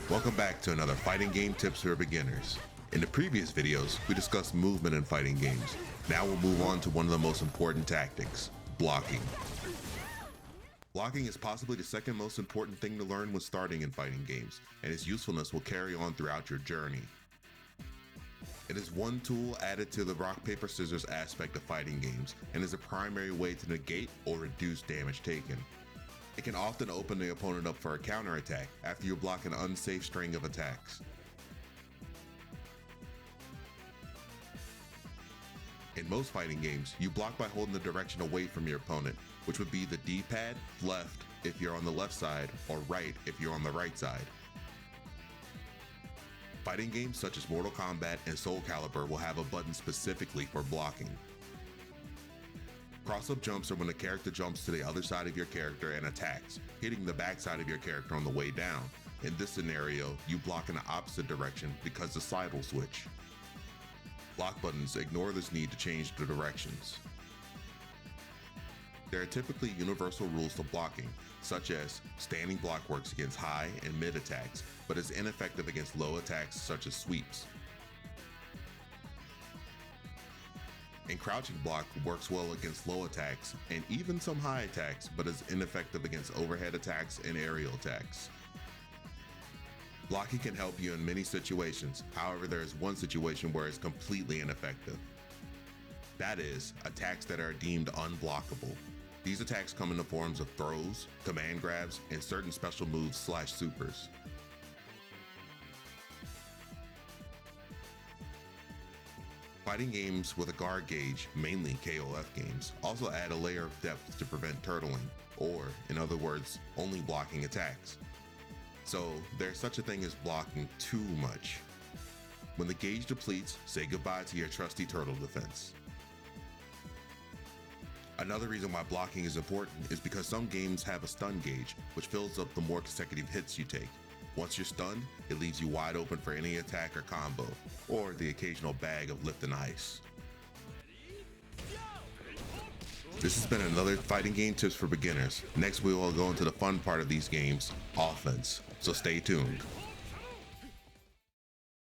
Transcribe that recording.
Welcome back to another fighting game tips for beginners. In the previous videos, we discussed movement in fighting games. Now we'll move on to one of the most important tactics, blocking. Blocking is possibly the second most important thing to learn when starting in fighting games, and its usefulness will carry on throughout your journey. It is one tool added to the rock, paper, scissors aspect of fighting games, and is a primary way to negate or reduce damage taken. It can often open the opponent up for a counterattack after you block an unsafe string of attacks. In most fighting games, you block by holding the direction away from your opponent, which would be the D-pad, left if you're on the left side, or right if you're on the right side. Fighting games such as Mortal Kombat and Soul Calibur will have a button specifically for blocking. Cross-up jumps are when the character jumps to the other side of your character and attacks, hitting the backside of your character on the way down. In this scenario, you block in the opposite direction because the side will switch. Block buttons ignore this need to change the directions. There are typically universal rules to blocking, such as standing block works against high and mid attacks, but is ineffective against low attacks such as sweeps. And crouching block works well against low attacks and even some high attacks, but is ineffective against overhead attacks and aerial attacks. Blocking can help you in many situations, however there is one situation where it's completely ineffective. That is, attacks that are deemed unblockable. These attacks come in the forms of throws, command grabs, and certain special moves / supers. Fighting games with a guard gauge, mainly KOF games, also add a layer of depth to prevent turtling, or, in other words, only blocking attacks. So, there's such a thing as blocking too much. When the gauge depletes, say goodbye to your trusty turtle defense. Another reason why blocking is important is because some games have a stun gauge, which fills up the more consecutive hits you take. Once you're stunned, it leaves you wide open for any attack or combo, or the occasional bag of lift and ice. This has been another fighting game tips for beginners. Next we will go into the fun part of these games, offense, so stay tuned.